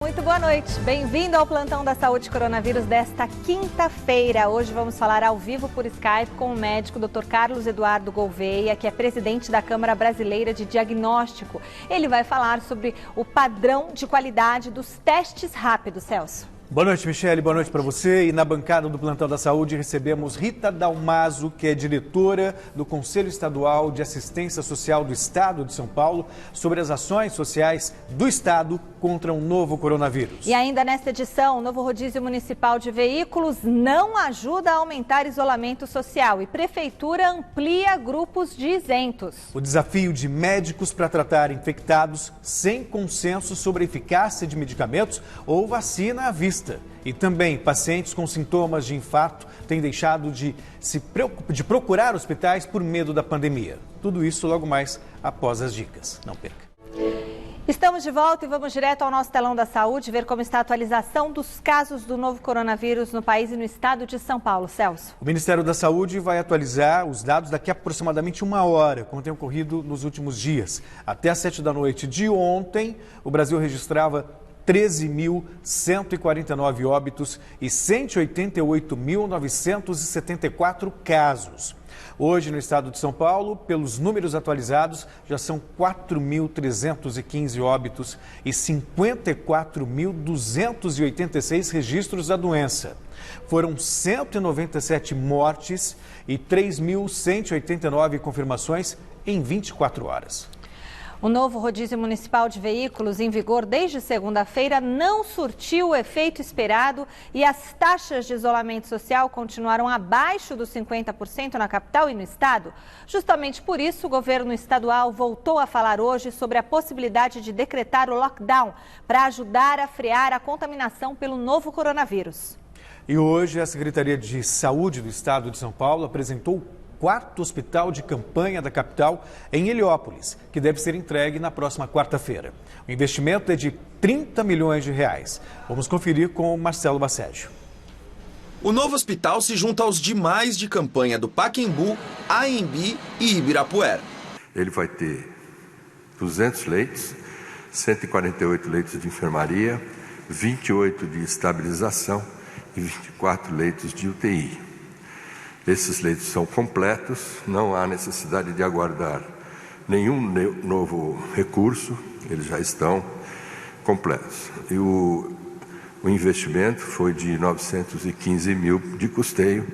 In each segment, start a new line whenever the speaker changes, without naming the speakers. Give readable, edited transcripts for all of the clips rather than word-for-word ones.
muito boa noite. Bem-vindo ao Plantão da Saúde Coronavírus desta quinta-feira. Hoje vamos falar ao vivo por Skype com o médico Dr. Carlos Eduardo Gouveia, que é presidente da Câmara Brasileira de Diagnóstico. Ele vai falar sobre o padrão de qualidade dos testes rápidos, Celso.
Boa noite, Michele. Boa noite para você. E na bancada do Plantão da Saúde recebemos Rita Dalmaso, que é diretora do Conselho Estadual de Assistência Social do Estado de São Paulo, sobre as ações sociais do Estado contra o novo coronavírus.
E ainda nesta edição, o novo rodízio municipal de veículos não ajuda a aumentar isolamento social e Prefeitura amplia grupos de isentos.
O desafio de médicos para tratar infectados sem consenso sobre a eficácia de medicamentos ou vacina à vista. E também pacientes com sintomas de infarto têm deixado de procurar hospitais por medo da pandemia. Tudo isso logo mais após as dicas. Não perca.
Estamos de volta e vamos direto ao nosso telão da saúde ver como está a atualização dos casos do novo coronavírus no país e no estado de São Paulo. Celso.
O Ministério da Saúde vai atualizar os dados daqui a aproximadamente uma hora, como tem ocorrido nos últimos dias. Até às 7 da noite de ontem, o Brasil registrava 13.149 óbitos e 188.974 casos. Hoje, no estado de São Paulo, pelos números atualizados, já são 4.315 óbitos e 54.286 registros da doença. Foram 197 mortes e 3.189 confirmações em 24 horas.
O novo rodízio municipal de veículos, em vigor desde segunda-feira, não surtiu o efeito esperado e as taxas de isolamento social continuaram abaixo dos 50% na capital e no estado. Justamente por isso, o governo estadual voltou a falar hoje sobre a possibilidade de decretar o lockdown para ajudar a frear a contaminação pelo novo coronavírus.
E hoje, a Secretaria de Saúde do Estado de São Paulo apresentou o quarto hospital de campanha da capital em Heliópolis, que deve ser entregue na próxima quarta-feira. O investimento é de 30 milhões de reais. Vamos conferir com o Marcelo Basséggio.
O novo hospital se junta aos demais de campanha do Pacaembu, AMB e Ibirapuera.
Ele vai ter 200 leitos, 148 leitos de enfermaria, 28 de estabilização e 24 leitos de UTI. Esses leitos são completos, não há necessidade de aguardar nenhum novo recurso, eles já estão completos. E o investimento foi de 915 mil de custeio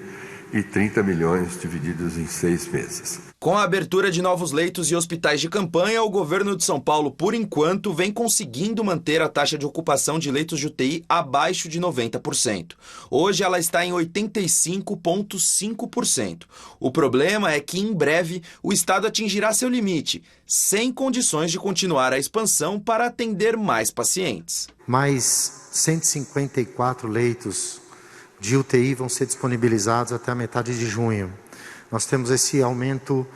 e 30 milhões divididos em 6 meses.
Com a abertura de novos leitos e hospitais de campanha, o governo de São Paulo, por enquanto, vem conseguindo manter a taxa de ocupação de leitos de UTI abaixo de 90%. Hoje ela está em 85,5%. O problema é que, em breve, o estado atingirá seu limite, sem condições de continuar a expansão para atender mais pacientes.
Mais 154 leitos de UTI vão ser disponibilizados até a metade de junho. Nós temos esse aumento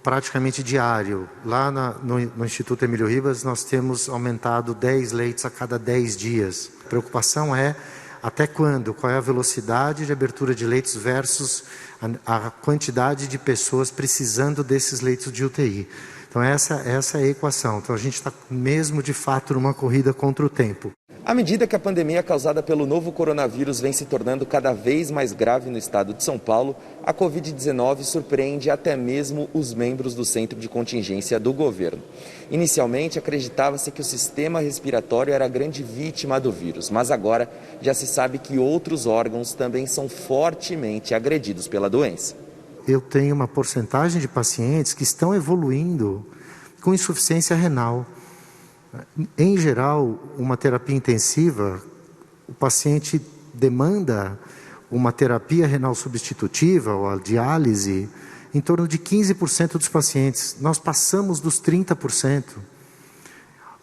praticamente diário. Lá no Instituto Emílio Ribas, nós temos aumentado 10 leitos a cada 10 dias. A preocupação é até quando, qual é a velocidade de abertura de leitos versus a quantidade de pessoas precisando desses leitos de UTI. Então essa é a equação. Então a gente está mesmo de fato numa corrida contra o tempo.
À medida que a pandemia causada pelo novo coronavírus vem se tornando cada vez mais grave no estado de São Paulo, a Covid-19 surpreende até mesmo os membros do centro de contingência do governo. Inicialmente, acreditava-se que o sistema respiratório era a grande vítima do vírus, mas agora já se sabe que outros órgãos também são fortemente agredidos pela doença.
Eu tenho uma porcentagem de pacientes que estão evoluindo com insuficiência renal. Em geral, uma terapia intensiva, o paciente demanda uma terapia renal substitutiva ou a diálise em torno de 15% dos pacientes. Nós passamos dos 30%.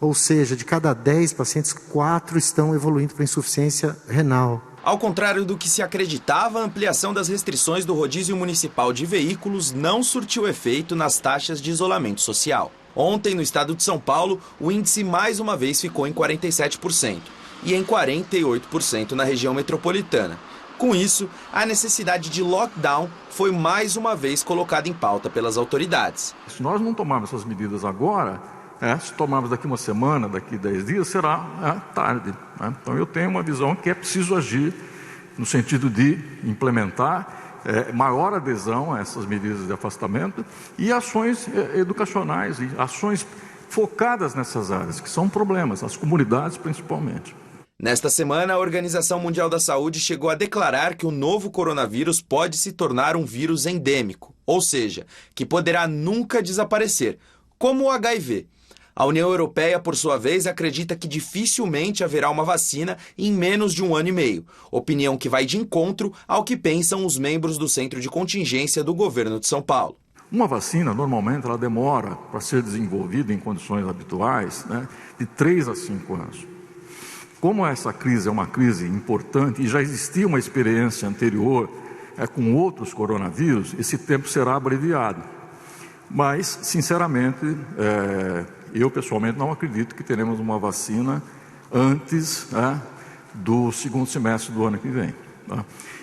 Ou seja, de cada 10 pacientes, 4 estão evoluindo para insuficiência renal.
Ao contrário do que se acreditava, a ampliação das restrições do rodízio municipal de veículos não surtiu efeito nas taxas de isolamento social. Ontem, no estado de São Paulo, o índice mais uma vez ficou em 47% e em 48% na região metropolitana. Com isso, a necessidade de lockdown foi mais uma vez colocada em pauta pelas autoridades.
Se nós não tomarmos essas medidas agora, Se tomarmos daqui uma semana, daqui 10 dias, será tarde. Então eu tenho uma visão que é preciso agir no sentido de implementar maior adesão a essas medidas de afastamento e ações educacionais e ações focadas nessas áreas, que são problemas, as comunidades principalmente.
Nesta semana, a Organização Mundial da Saúde chegou a declarar que o novo coronavírus pode se tornar um vírus endêmico, ou seja, que poderá nunca desaparecer, como o HIV. A União Europeia, por sua vez, acredita que dificilmente haverá uma vacina em menos de 1 ano e meio, opinião que vai de encontro ao que pensam os membros do Centro de Contingência do governo de São Paulo.
Uma vacina, normalmente, ela demora para ser desenvolvida em condições habituais, de 3 a 5 anos. Como essa crise é uma crise importante e já existia uma experiência anterior com outros coronavírus, esse tempo será abreviado. Mas, sinceramente, eu pessoalmente não acredito que teremos uma vacina antes do segundo semestre do ano que vem.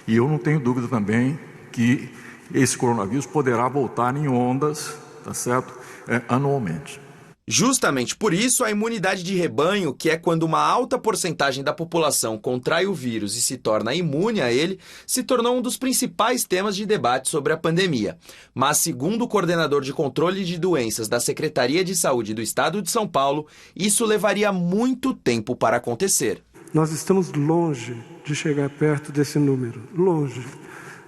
E eu não tenho dúvida também que esse coronavírus poderá voltar em ondas, tá certo? Anualmente.
Justamente por isso, a imunidade de rebanho, que é quando uma alta porcentagem da população contrai o vírus e se torna imune a ele, se tornou um dos principais temas de debate sobre a pandemia. Mas, segundo o coordenador de controle de doenças da Secretaria de Saúde do Estado de São Paulo, isso levaria muito tempo para acontecer.
Nós estamos longe de chegar perto desse número, longe.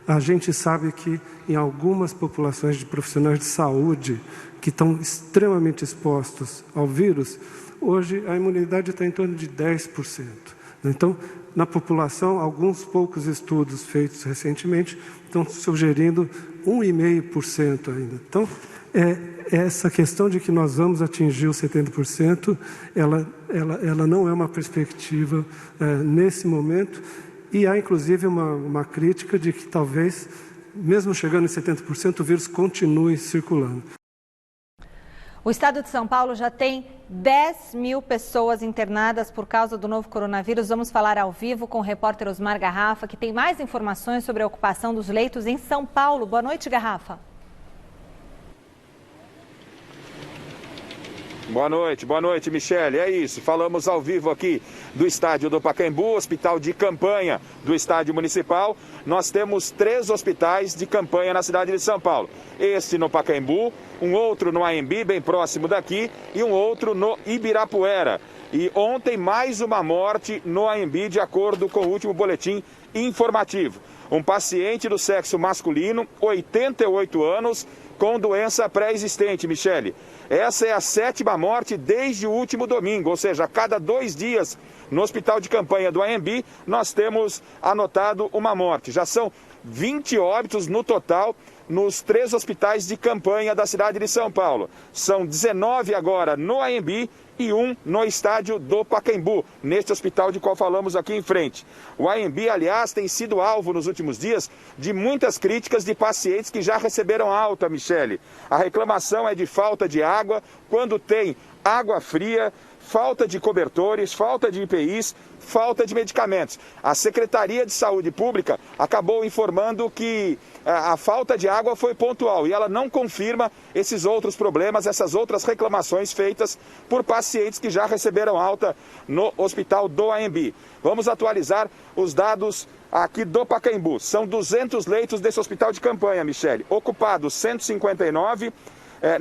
A gente sabe que em algumas populações de profissionais de saúde que estão extremamente expostos ao vírus, hoje a imunidade está em torno de 10%. Então, na população, alguns poucos estudos feitos recentemente estão sugerindo 1,5% ainda. Então, essa questão de que nós vamos atingir os 70%, ela não é uma perspectiva nesse momento, e há inclusive uma crítica de que talvez, mesmo chegando em 70%, o vírus continue circulando.
O estado de São Paulo já tem 10 mil pessoas internadas por causa do novo coronavírus. Vamos falar ao vivo com o repórter Osmar Garrafa, que tem mais informações sobre a ocupação dos leitos em São Paulo. Boa noite, Garrafa.
Boa noite, Michele. É isso, falamos ao vivo aqui do estádio do Pacaembu, hospital de campanha do estádio municipal. Nós temos 3 hospitais de campanha na cidade de São Paulo. Este no Pacaembu, um outro no AMB, bem próximo daqui, e um outro no Ibirapuera. E ontem mais uma morte no AMB, de acordo com o último boletim informativo. Um paciente do sexo masculino, 88 anos, com doença pré-existente, Michele. Essa é a 7ª morte desde o último domingo, ou seja, a cada 2 dias no hospital de campanha do AMB, nós temos anotado uma morte. Já são 20 óbitos no total nos 3 hospitais de campanha da cidade de São Paulo. São 19 agora no AMB e 1 no estádio do Pacaembu, neste hospital de qual falamos aqui em frente. O AMB, aliás, tem sido alvo nos últimos dias de muitas críticas de pacientes que já receberam alta, Michele. A reclamação é de falta de água, quando tem água fria, falta de cobertores, falta de EPIs, falta de medicamentos. A Secretaria de Saúde Pública acabou informando que a falta de água foi pontual e ela não confirma esses outros problemas, essas outras reclamações feitas por pacientes que já receberam alta no hospital do AMB. Vamos atualizar os dados aqui do Pacaembu. São 200 leitos desse hospital de campanha, Michele. Ocupados 159.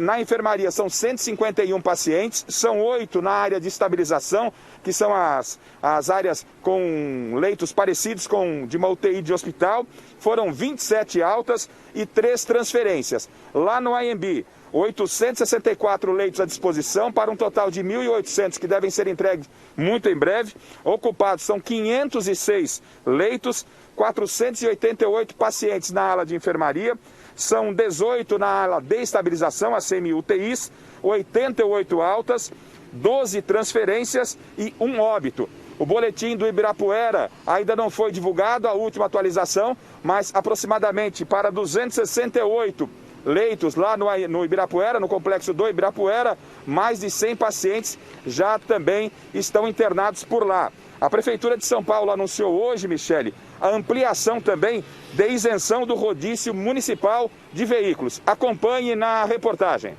Na enfermaria são 151 pacientes, são 8 na área de estabilização, que são as áreas com leitos parecidos com de uma UTI de hospital. Foram 27 altas e 3 transferências. Lá no AMB, 864 leitos à disposição, para um total de 1.800 que devem ser entregues muito em breve. Ocupados são 506 leitos, 488 pacientes na ala de enfermaria. São 18 na ala de estabilização, a semi-UTIs, 88 altas, 12 transferências e 1 óbito. O boletim do Ibirapuera ainda não foi divulgado, a última atualização, mas aproximadamente para 268 leitos lá no Ibirapuera, no complexo do Ibirapuera, mais de 100 pacientes já também estão internados por lá. A Prefeitura de São Paulo anunciou hoje, Michele, a ampliação também de isenção do rodízio municipal de veículos. Acompanhe na reportagem.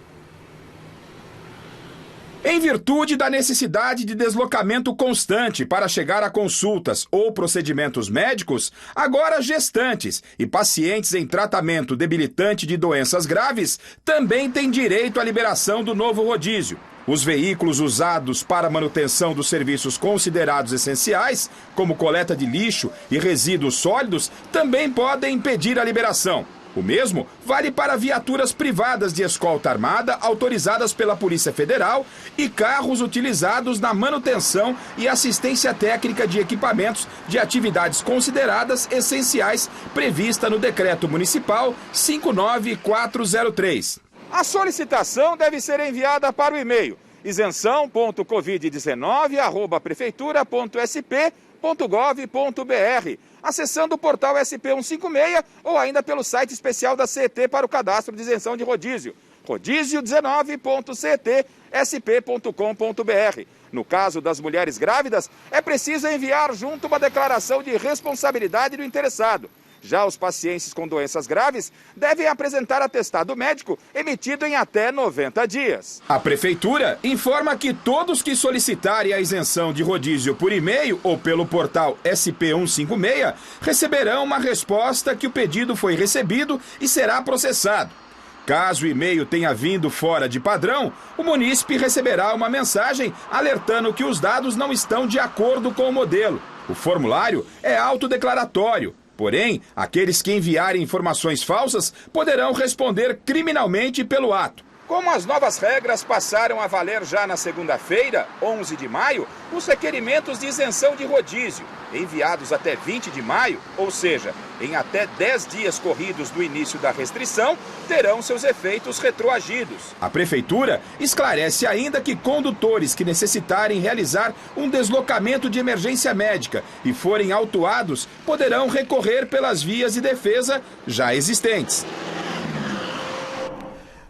Em virtude da necessidade de deslocamento constante para chegar a consultas ou procedimentos médicos, agora gestantes e pacientes em tratamento debilitante de doenças graves também têm direito à liberação do novo rodízio. Os veículos usados para manutenção dos serviços considerados essenciais, como coleta de lixo e resíduos sólidos, também podem pedir a liberação. O mesmo vale para viaturas privadas de escolta armada autorizadas pela Polícia Federal e carros utilizados na manutenção e assistência técnica de equipamentos de atividades consideradas essenciais prevista no Decreto Municipal 59403. A solicitação deve ser enviada para o e-mail isenção.covid19@prefeitura.sp.gov.br, acessando o portal SP156 ou ainda pelo site especial da CET para o cadastro de isenção de rodízio, rodízio19.cetsp.com.br. No caso das mulheres grávidas, é preciso enviar junto uma declaração de responsabilidade do interessado. Já os pacientes com doenças graves devem apresentar atestado médico emitido em até 90 dias. A Prefeitura informa que todos que solicitarem a isenção de rodízio por e-mail ou pelo portal SP156 receberão uma resposta que o pedido foi recebido e será processado. Caso o e-mail tenha vindo fora de padrão, o munícipe receberá uma mensagem alertando que os dados não estão de acordo com o modelo. O formulário é autodeclaratório. Porém, aqueles que enviarem informações falsas poderão responder criminalmente pelo ato. Como as novas regras passaram a valer já na segunda-feira, 11 de maio, os requerimentos de isenção de rodízio, enviados até 20 de maio, ou seja, em até 10 dias corridos do início da restrição, terão seus efeitos retroagidos. A Prefeitura esclarece ainda que condutores que necessitarem realizar um deslocamento de emergência médica e forem autuados poderão recorrer pelas vias de defesa já existentes.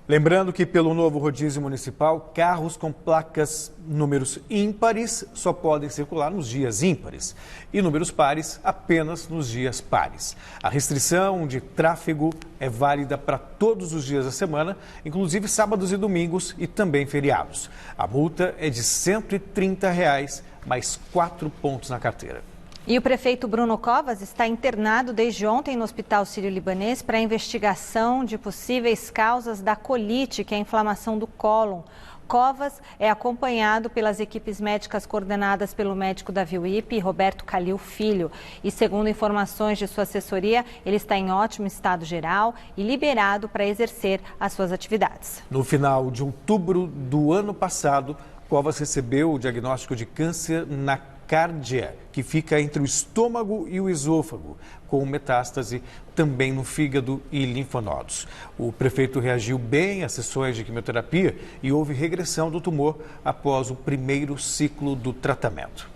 Lembrando que pelo novo rodízio municipal, carros com placas números ímpares só podem circular nos dias ímpares e números pares apenas nos dias pares. A restrição de tráfego é válida para todos os dias da semana, inclusive sábados e domingos e também feriados. A multa é de R$ 130, mais 4 pontos na carteira.
E o prefeito Bruno Covas está internado desde ontem no Hospital Sírio-Libanês para a investigação de possíveis causas da colite, que é a inflamação do cólon. Covas é acompanhado pelas equipes médicas coordenadas pelo médico da VUIP, Roberto Calil Filho. E segundo informações de sua assessoria, ele está em ótimo estado geral e liberado para exercer as suas atividades.
No final de outubro do ano passado, Covas recebeu o diagnóstico de câncer na cárdia, que fica entre o estômago e o esôfago, com metástase também no fígado e linfonodos. O prefeito reagiu bem às sessões de quimioterapia e houve regressão do tumor após o primeiro ciclo do tratamento.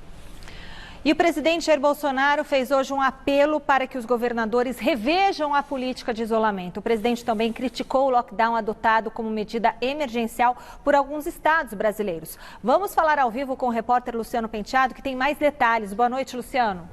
E o presidente Jair Bolsonaro fez hoje um apelo para que os governadores revejam a política de isolamento. O presidente também criticou o lockdown adotado como medida emergencial por alguns estados brasileiros. Vamos falar ao vivo com o repórter Luciano Penteado, que tem mais detalhes. Boa noite, Luciano.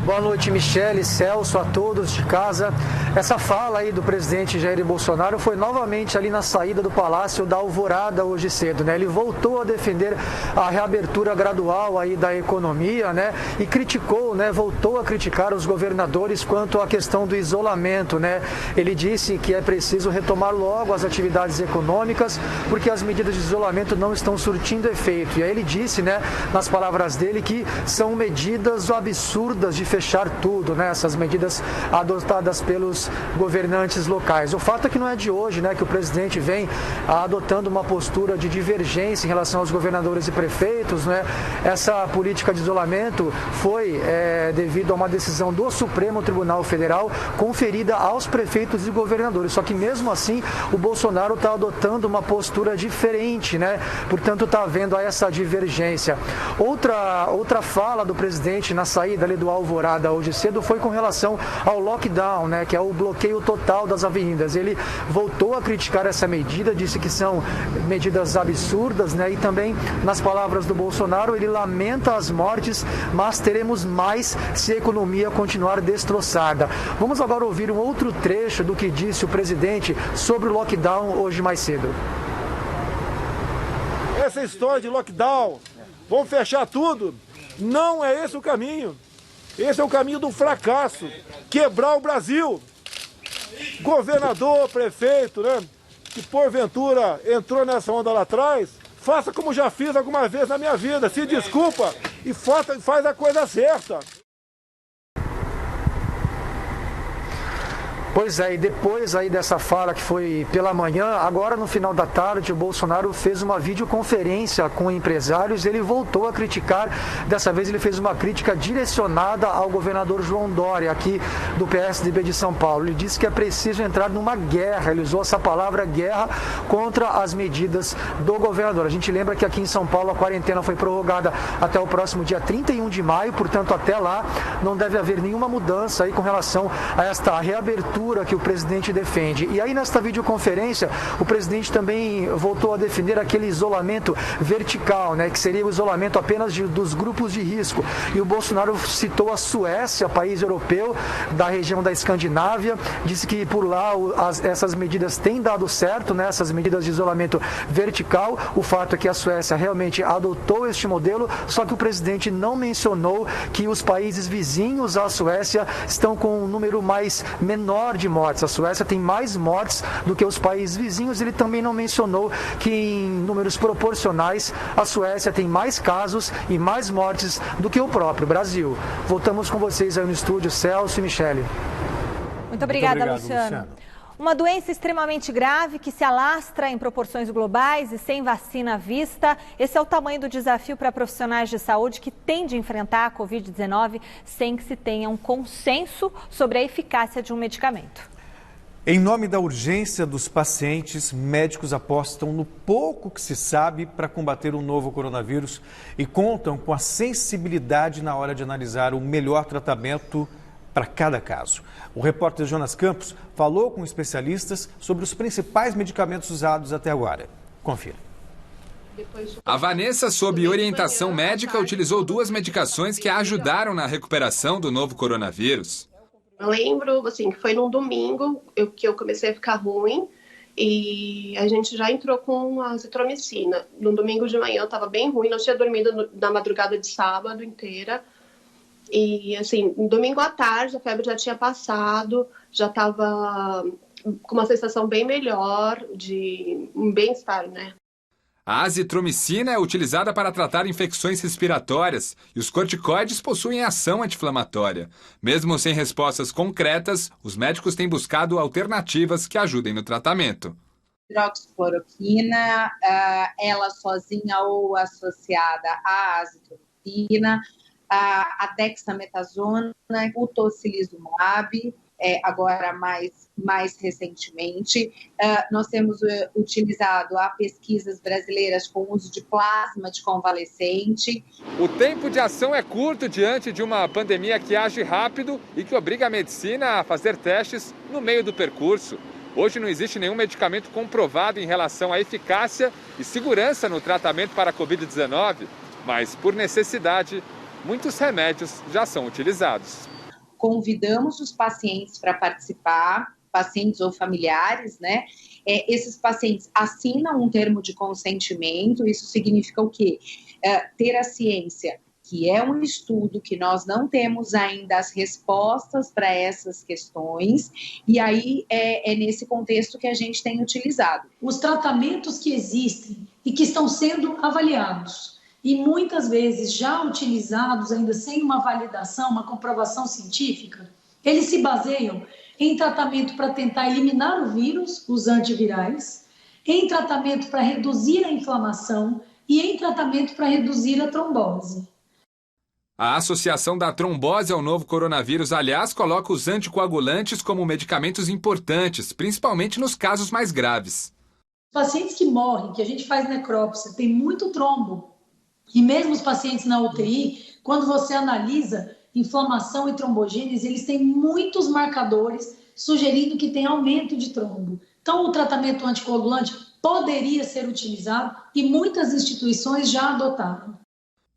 Boa noite, Michele, Celso, a todos de casa. Essa fala aí do presidente Jair Bolsonaro foi novamente ali na saída do Palácio da Alvorada hoje cedo, né? Ele voltou a defender a reabertura gradual aí da economia, né? E criticou, né? Voltou a criticar os governadores quanto à questão do isolamento, né? Ele disse que é preciso retomar logo as atividades econômicas porque as medidas de isolamento não estão surtindo efeito. E aí ele disse, né? Nas palavras dele, que são medidas absurdas de fechar tudo, né? Essas medidas adotadas pelos governantes locais. O fato é que não é de hoje, né, que o presidente vem adotando uma postura de divergência em relação aos governadores e prefeitos, né? Essa política de isolamento foi devido a uma decisão do Supremo Tribunal Federal conferida aos prefeitos e governadores. Só que mesmo assim o Bolsonaro está adotando uma postura diferente, né? Portanto, está havendo essa divergência. Outra fala do presidente na saída ali do Alvorada Alvorada hoje cedo foi com relação ao lockdown, né, que é o bloqueio total das avenidas. Ele voltou a criticar essa medida, disse que são medidas absurdas, né, e também, nas palavras do Bolsonaro, ele lamenta as mortes, mas teremos mais se a economia continuar destroçada. Vamos agora ouvir um outro trecho do que disse o presidente sobre o lockdown hoje mais cedo.
Essa história de lockdown, vamos fechar tudo, não é esse o caminho. Esse é o caminho do fracasso, quebrar o Brasil. Governador, prefeito, né, que porventura entrou nessa onda lá atrás, faça como já fiz alguma vez na minha vida, se desculpa e faz a coisa certa.
Pois é, e depois aí dessa fala que foi pela manhã, agora no final da tarde, o Bolsonaro fez uma videoconferência com empresários, ele voltou a criticar, dessa vez ele fez uma crítica direcionada ao governador João Dória, aqui do PSDB de São Paulo. Ele disse que é preciso entrar numa guerra, ele usou essa palavra guerra contra as medidas do governador. A gente lembra que aqui em São Paulo a quarentena foi prorrogada até o próximo dia 31 de maio, portanto até lá não deve haver nenhuma mudança aí com relação a esta reabertura que o presidente defende. E aí nesta videoconferência, o presidente também voltou a defender aquele isolamento vertical, né, que seria o isolamento apenas dos grupos de risco. E o Bolsonaro citou a Suécia, país europeu da região da Escandinávia, disse que por lá essas medidas têm dado certo, né, essas medidas de isolamento vertical. O fato é que a Suécia realmente adotou este modelo, só que o presidente não mencionou que os países vizinhos à Suécia estão com um número menor de mortes. A Suécia tem mais mortes do que os países vizinhos. Ele também não mencionou que em números proporcionais a Suécia tem mais casos e mais mortes do que o próprio Brasil. Voltamos com vocês aí no estúdio, Celso e Michele.
Muito obrigado, Luciano. Uma doença extremamente grave que se alastra em proporções globais e sem vacina à vista. Esse é o tamanho do desafio para profissionais de saúde que têm de enfrentar a Covid-19 sem que se tenha um consenso sobre a eficácia de um medicamento.
Em nome da urgência dos pacientes, médicos apostam no pouco que se sabe para combater o novo coronavírus e contam com a sensibilidade na hora de analisar o melhor tratamento para cada caso. O repórter Jonas Campos falou com especialistas sobre os principais medicamentos usados até agora. Confira.
A Vanessa, sob orientação médica, utilizou 2 medicações que a ajudaram na recuperação do novo coronavírus.
Eu lembro, assim, que foi num domingo que eu comecei a ficar ruim e a gente já entrou com a azitromicina. No domingo de manhã eu estava bem ruim, não tinha dormido na madrugada de sábado inteira. E, assim, no domingo à tarde a febre já tinha passado, já estava com uma sensação bem melhor, de um bem-estar, né?
A azitromicina é utilizada para tratar infecções respiratórias e os corticoides possuem ação anti-inflamatória. Mesmo sem respostas concretas, os médicos têm buscado alternativas que ajudem no tratamento.
Hidroxicloroquina, ela sozinha ou associada à azitromicina, a dexametasona, o tocilizumab, agora mais recentemente. Nós temos utilizado a pesquisas brasileiras com uso de plasma de convalescente.
O tempo de ação é curto diante de uma pandemia que age rápido e que obriga a medicina a fazer testes no meio do percurso. Hoje não existe nenhum medicamento comprovado em relação à eficácia e segurança no tratamento para a Covid-19, mas por necessidade, muitos remédios já são utilizados.
Convidamos os pacientes para participar, pacientes ou familiares, né? Esses pacientes assinam um termo de consentimento. Isso significa o quê? Ter a ciência, que é um estudo que nós não temos ainda as respostas para essas questões, e aí é nesse contexto que a gente tem utilizado.
Os tratamentos que existem e que estão sendo avaliados, e muitas vezes já utilizados ainda sem uma validação, uma comprovação científica, eles se baseiam em tratamento para tentar eliminar o vírus, os antivirais, em tratamento para reduzir a inflamação e em tratamento para reduzir a trombose.
A associação da trombose ao novo coronavírus, aliás, coloca os anticoagulantes como medicamentos importantes, principalmente nos casos mais graves.
Pacientes que morrem, que a gente faz necrópsia, tem muito trombo. E mesmo os pacientes na UTI, quando você analisa inflamação e trombogênese, eles têm muitos marcadores sugerindo que tem aumento de trombo. Então, o tratamento anticoagulante poderia ser utilizado e muitas instituições já adotaram.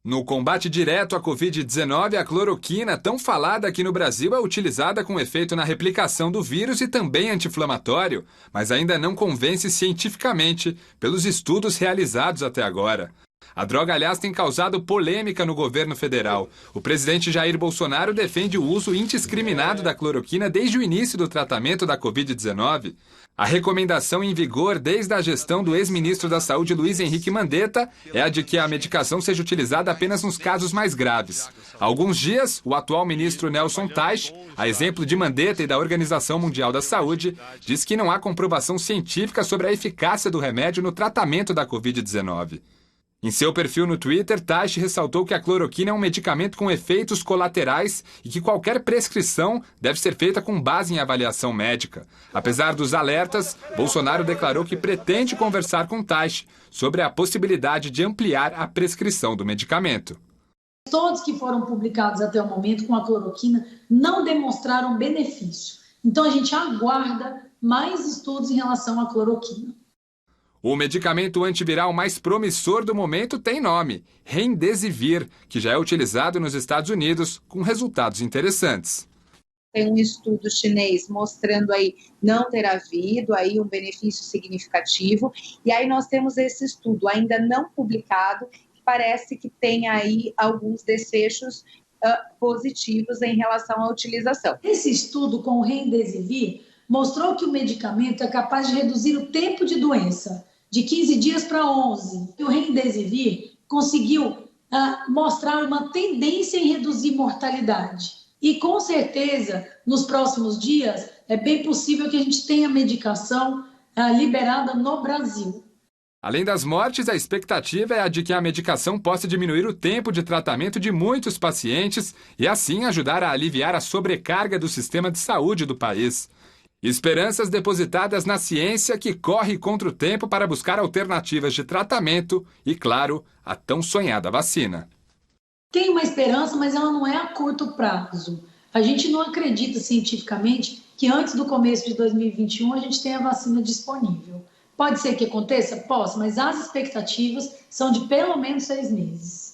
No combate direto à Covid-19, a cloroquina, tão falada aqui no Brasil, é utilizada com efeito na replicação do vírus e também anti-inflamatório, mas ainda não convence cientificamente pelos estudos realizados até agora. A droga, aliás, tem causado polêmica no governo federal. O presidente Jair Bolsonaro defende o uso indiscriminado da cloroquina desde o início do tratamento da Covid-19. A recomendação em vigor desde a gestão do ex-ministro da Saúde, Luiz Henrique Mandetta, é a de que a medicação seja utilizada apenas nos casos mais graves. Há alguns dias, o atual ministro Nelson Teich, a exemplo de Mandetta e da Organização Mundial da Saúde, diz que não há comprovação científica sobre a eficácia do remédio no tratamento da Covid-19. Em seu perfil no Twitter, Teich ressaltou que a cloroquina é um medicamento com efeitos colaterais e que qualquer prescrição deve ser feita com base em avaliação médica. Apesar dos alertas, Bolsonaro declarou que pretende conversar com Teich sobre a possibilidade de ampliar a prescrição do medicamento.
Todos que foram publicados até o momento com a cloroquina não demonstraram benefício. Então, a gente aguarda mais estudos em relação à cloroquina.
O medicamento antiviral mais promissor do momento tem nome, Remdesivir, que já é utilizado nos Estados Unidos com resultados interessantes.
Tem um estudo chinês mostrando aí não ter havido aí um benefício significativo. E aí nós temos esse estudo ainda não publicado, que parece que tem aí alguns desfechos positivos em relação à utilização.
Esse estudo com o Remdesivir mostrou que o medicamento é capaz de reduzir o tempo de doença de 15 dias para 11. E o Remdesivir conseguiu mostrar uma tendência em reduzir mortalidade. E, com certeza, nos próximos dias, é bem possível que a gente tenha medicação liberada no Brasil.
Além das mortes, a expectativa é a de que a medicação possa diminuir o tempo de tratamento de muitos pacientes e, assim, ajudar a aliviar a sobrecarga do sistema de saúde do país. Esperanças depositadas na ciência que corre contra o tempo para buscar alternativas de tratamento e, claro, a tão sonhada vacina.
Tem uma esperança, mas ela não é a curto prazo. A gente não acredita cientificamente que antes do começo de 2021 a gente tenha a vacina disponível. Pode ser que aconteça? Posso, mas as expectativas são de pelo menos 6 meses.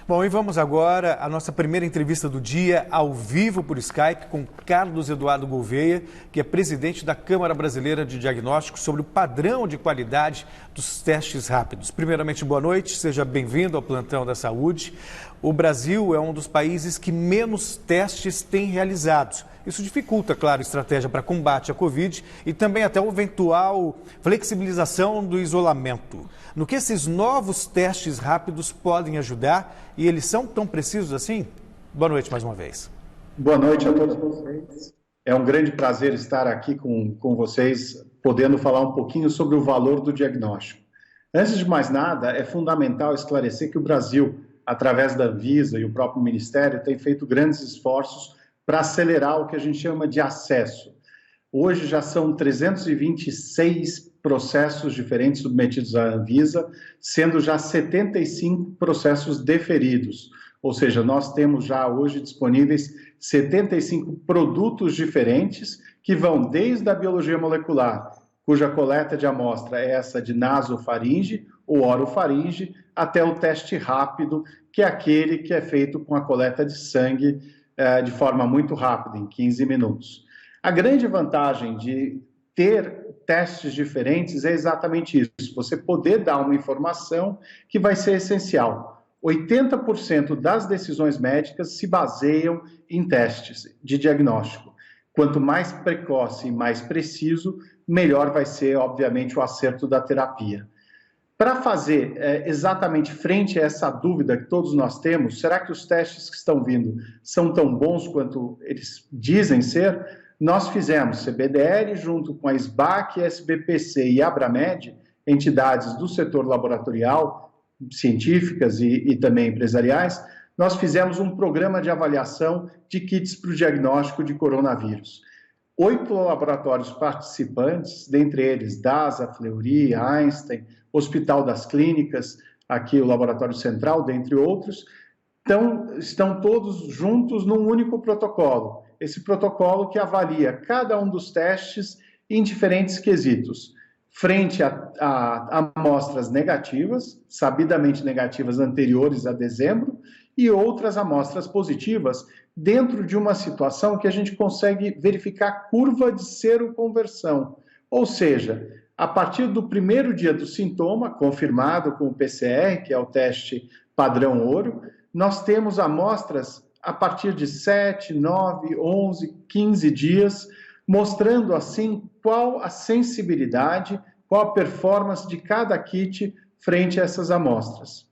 Bom, e vamos agora à nossa primeira entrevista do dia, ao vivo por Skype, com Carlos Eduardo Gouveia, que é presidente da Câmara Brasileira de Diagnóstico, sobre o padrão de qualidade dos testes rápidos. Primeiramente, boa noite, seja bem-vindo ao Plantão da Saúde. O Brasil é um dos países que menos testes tem realizados. Isso dificulta, claro, a estratégia para combate à Covid e também até uma eventual flexibilização do isolamento. No que esses novos testes rápidos podem ajudar e eles são tão precisos assim? Boa noite mais uma vez.
Boa noite a todos vocês. É um grande prazer estar aqui com vocês, podendo falar um pouquinho sobre o valor do diagnóstico. Antes de mais nada, é fundamental esclarecer que o Brasil, através da Anvisa e o próprio Ministério, tem feito grandes esforços para acelerar o que a gente chama de acesso. Hoje já são 326 processos diferentes submetidos à Anvisa, sendo já 75 processos deferidos. Ou seja, nós temos já hoje disponíveis 75 produtos diferentes que vão desde a biologia molecular, cuja coleta de amostra é essa de nasofaringe ou orofaringe, até o teste rápido, que é aquele que é feito com a coleta de sangue de forma muito rápida, em 15 minutos. A grande vantagem de ter testes diferentes é exatamente isso, você poder dar uma informação que vai ser essencial. 80% das decisões médicas se baseiam em testes de diagnóstico. Quanto mais precoce e mais preciso, melhor vai ser, obviamente, o acerto da terapia. Para fazer exatamente frente a essa dúvida que todos nós temos, será que os testes que estão vindo são tão bons quanto eles dizem ser? Nós fizemos CBDL junto com a SBAC, SBPC e Abramed, entidades do setor laboratorial, científicas e também empresariais, nós fizemos um programa de avaliação de kits para o diagnóstico de coronavírus. 8 laboratórios participantes, dentre eles DASA, Fleury, Einstein, Hospital das Clínicas, aqui o Laboratório Central, dentre outros, estão todos juntos num único protocolo. Esse protocolo que avalia cada um dos testes em diferentes quesitos, frente a amostras negativas, sabidamente negativas anteriores a dezembro, e outras amostras positivas, dentro de uma situação que a gente consegue verificar a curva de seroconversão. Ou seja, a partir do primeiro dia do sintoma, confirmado com o PCR, que é o teste padrão ouro, nós temos amostras a partir de 7, 9, 11, 15 dias, mostrando assim qual a sensibilidade, qual a performance de cada kit frente a essas amostras.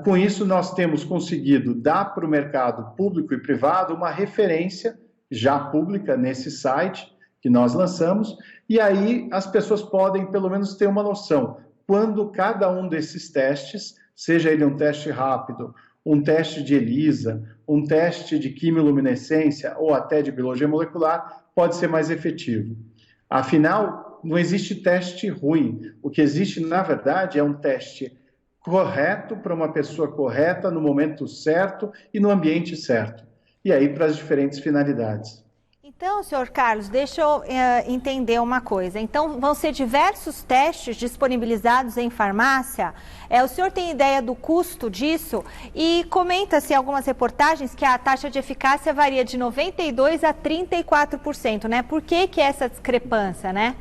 Com isso, nós temos conseguido dar para o mercado público e privado uma referência já pública nesse site que nós lançamos, e aí as pessoas podem pelo menos ter uma noção quando cada um desses testes, seja ele um teste rápido, um teste de ELISA, um teste de quimiluminescência ou até de biologia molecular, pode ser mais efetivo. Afinal, não existe teste ruim. O que existe, na verdade, é um teste correto para uma pessoa correta, no momento certo e no ambiente certo. E aí para as diferentes finalidades.
Então, senhor Carlos, deixa eu entender uma coisa. Então, vão ser diversos testes disponibilizados em farmácia? O senhor tem ideia do custo disso? E comenta-se em algumas reportagens que a taxa de eficácia varia de 92% a 34%, né? Por que essa discrepância, né?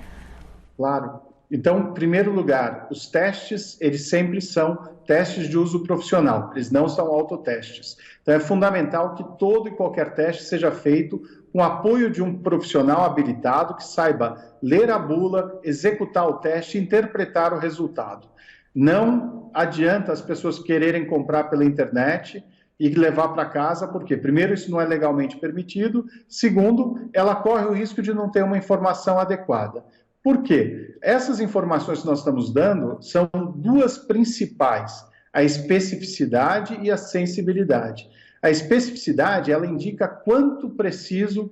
Claro. Então, em primeiro lugar, os testes, eles sempre são testes de uso profissional, eles não são autotestes. Então, é fundamental que todo e qualquer teste seja feito com apoio de um profissional habilitado que saiba ler a bula, executar o teste e interpretar o resultado. Não adianta as pessoas quererem comprar pela internet e levar para casa, porque, primeiro, isso não é legalmente permitido, segundo, ela corre o risco de não ter uma informação adequada. Por quê? Essas informações que nós estamos dando são duas principais, a especificidade e a sensibilidade. A especificidade, ela indica quão preciso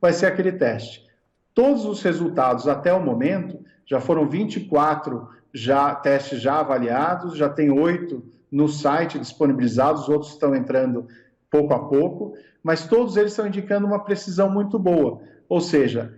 vai ser aquele teste. Todos os resultados até o momento, já foram 24 testes já avaliados, já tem 8 no site disponibilizados, os outros estão entrando pouco a pouco, mas todos eles estão indicando uma precisão muito boa, ou seja,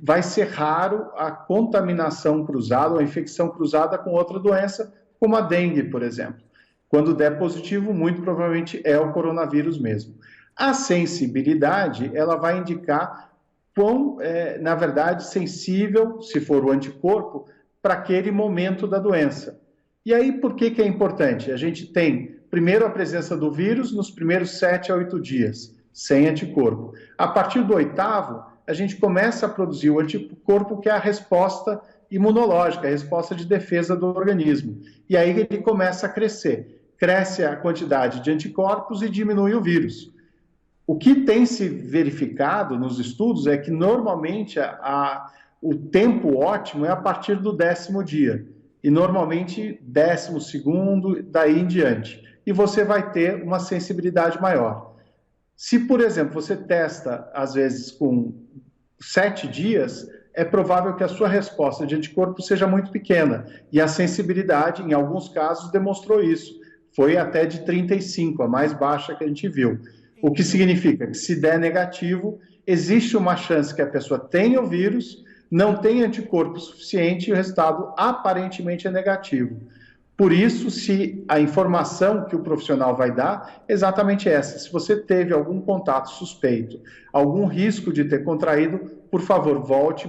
vai ser raro a contaminação cruzada ou a infecção cruzada com outra doença, como a dengue, por exemplo. Quando der positivo, muito provavelmente é o coronavírus mesmo. A sensibilidade, ela vai indicar quão, na verdade, sensível, se for o anticorpo, para aquele momento da doença. E aí, por que é importante? A gente tem, primeiro, a presença do vírus nos primeiros 7 a 8 dias, sem anticorpo. A partir do 8º, a gente começa a produzir o anticorpo, que é a resposta imunológica, a resposta de defesa do organismo. E aí ele começa a crescer. Cresce a quantidade de anticorpos e diminui o vírus. O que tem se verificado nos estudos é que, normalmente, o tempo ótimo é a partir do 10º dia. E, normalmente, 12º, daí em diante. E você vai ter uma sensibilidade maior. Se, por exemplo, você testa, às vezes, com 7 dias, é provável que a sua resposta de anticorpo seja muito pequena. E a sensibilidade, em alguns casos, demonstrou isso. Foi até de 35, a mais baixa que a gente viu. O que significa que, se der negativo, existe uma chance que a pessoa tenha o vírus, não tenha anticorpo suficiente e o resultado aparentemente é negativo. Por isso, se a informação que o profissional vai dar é exatamente essa. Se você teve algum contato suspeito, algum risco de ter contraído, por favor, volte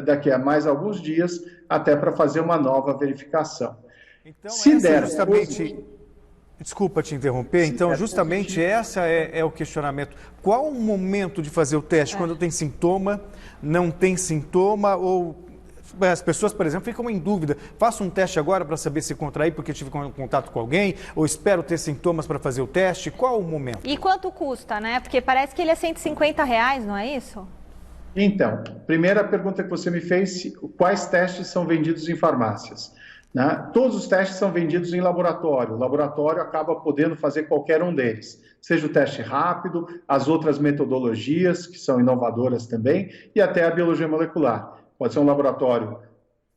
daqui a mais alguns dias até para fazer uma nova verificação.
Então, desculpa te interromper, então justamente essa é o questionamento. Qual o momento de fazer o teste? Quando tem sintoma, não tem sintoma, ou as pessoas, por exemplo, ficam em dúvida. Faço um teste agora para saber se contraí porque tive contato com alguém, ou espero ter sintomas para fazer o teste? Qual o momento?
E quanto custa, né? Porque parece que ele é R$150, não é isso?
Então, primeira pergunta que você me fez, quais testes são vendidos em farmácias? Né? Todos os testes são vendidos em laboratório. O laboratório acaba podendo fazer qualquer um deles, seja o teste rápido, as outras metodologias, que são inovadoras também, e até a biologia molecular. Pode ser um laboratório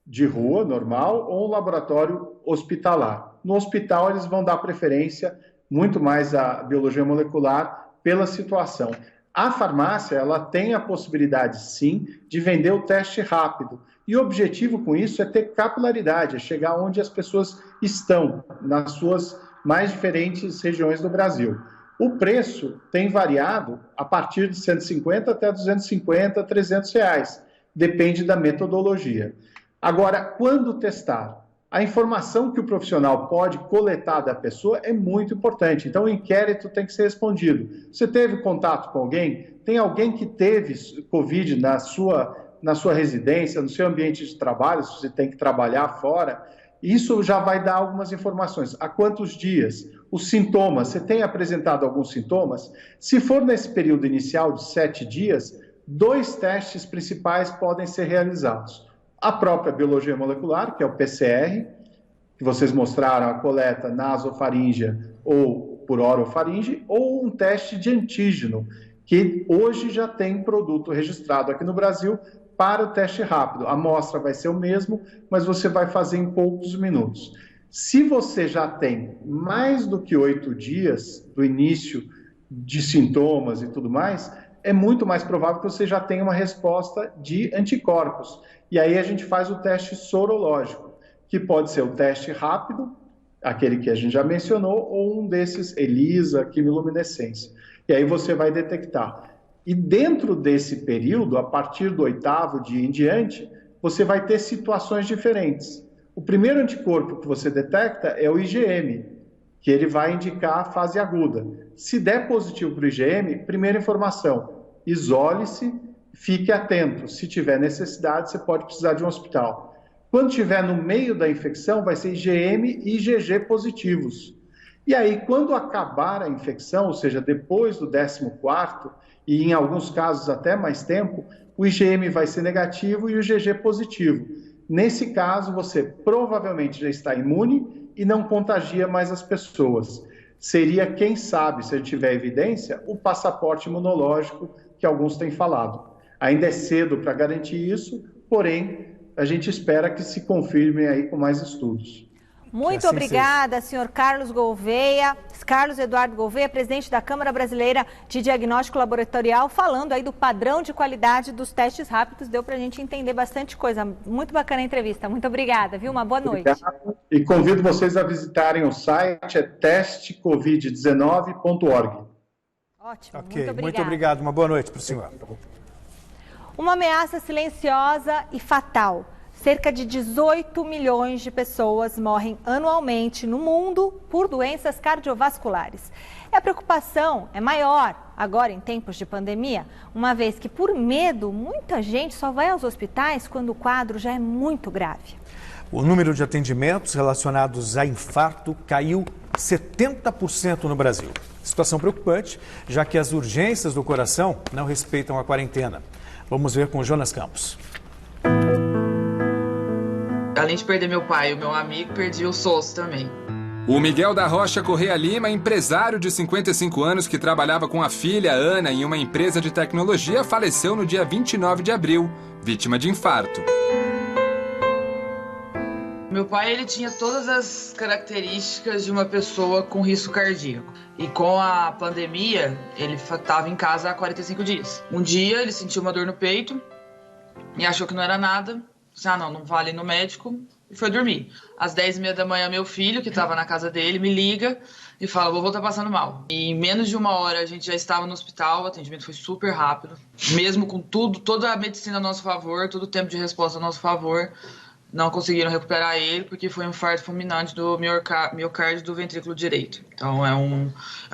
de rua, normal, ou um laboratório hospitalar. No hospital, eles vão dar preferência muito mais à biologia molecular pela situação. A farmácia, ela tem a possibilidade, sim, de vender o teste rápido. E o objetivo com isso é ter capilaridade, é chegar onde as pessoas estão, nas suas mais diferentes regiões do Brasil. O preço tem variado a partir de 150 até 250, 300 reais. Depende da metodologia. Agora, quando testar? A informação que o profissional pode coletar da pessoa é muito importante. Então, o inquérito tem que ser respondido. Você teve contato com alguém? Tem alguém que teve Covid na sua residência, no seu ambiente de trabalho, se você tem que trabalhar fora? Isso já vai dar algumas informações. Há quantos dias? Os sintomas, você tem apresentado alguns sintomas? Se for nesse período inicial de 7 dias, 2 testes principais podem ser realizados. A própria biologia molecular, que é o PCR, que vocês mostraram, a coleta nasofaríngea ou por orofaringe, ou um teste de antígeno, que hoje já tem produto registrado aqui no Brasil para o teste rápido. A amostra vai ser o mesmo, mas você vai fazer em poucos minutos. Se você já tem mais do que 8 dias do início de sintomas e tudo mais, é muito mais provável que você já tenha uma resposta de anticorpos. E aí a gente faz o teste sorológico, que pode ser o teste rápido, aquele que a gente já mencionou, ou um desses ELISA, quimiluminescência. E aí você vai detectar. E dentro desse período, a partir do 8º dia em diante, você vai ter situações diferentes. O primeiro anticorpo que você detecta é o IgM, que ele vai indicar a fase aguda. Se der positivo para o IgM, primeira informação, isole-se, fique atento. Se tiver necessidade, você pode precisar de um hospital. Quando estiver no meio da infecção, vai ser IgM e IgG positivos. E aí, quando acabar a infecção, ou seja, depois do 14º, e em alguns casos até mais tempo, o IgM vai ser negativo e o IgG positivo. Nesse caso, você provavelmente já está imune e não contagia mais as pessoas. Seria, quem sabe, se a gente tiver evidência, o passaporte imunológico que alguns têm falado. Ainda é cedo para garantir isso, porém, a gente espera que se confirmem aí com mais estudos.
Muito obrigada, senhor Carlos Eduardo Gouveia, presidente da Câmara Brasileira de Diagnóstico Laboratorial, falando aí do padrão de qualidade dos testes rápidos. Deu para a gente entender bastante coisa. Muito bacana a entrevista. Muito obrigada, viu? Uma boa noite.
Obrigado. E convido vocês a visitarem o site, é testecovid19.org.
Ótimo,
muito obrigado. Uma boa noite para o senhor.
Uma ameaça silenciosa e fatal. Cerca de 18 milhões de pessoas morrem anualmente no mundo por doenças cardiovasculares. E a preocupação é maior agora em tempos de pandemia, uma vez que, por medo, muita gente só vai aos hospitais quando o quadro já é muito grave.
O número de atendimentos relacionados a infarto caiu 70% no Brasil. Situação preocupante, já que as urgências do coração não respeitam a quarentena. Vamos ver com o Jonas Campos.
Além de perder meu pai e o meu amigo, perdi o sócio também.
O Miguel da Rocha Correia Lima, empresário de 55 anos que trabalhava com a filha Ana em uma empresa de tecnologia, faleceu no dia 29 de abril, vítima de infarto.
Meu pai, ele tinha todas as características de uma pessoa com risco cardíaco. E com a pandemia, ele estava em casa há 45 dias. Um dia, ele sentiu uma dor no peito e achou que não era nada. Disse, não vale ir no médico, e foi dormir. Às 10h30 da manhã, meu filho, que estava na casa dele, me liga e fala, vovô tá passando mal. E em menos de 1 hora a gente já estava no hospital, o atendimento foi super rápido. Mesmo com tudo, toda a medicina a nosso favor, todo o tempo de resposta a nosso favor, não conseguiram recuperar ele, porque foi um infarto fulminante do miocárdio do ventrículo direito. Então é um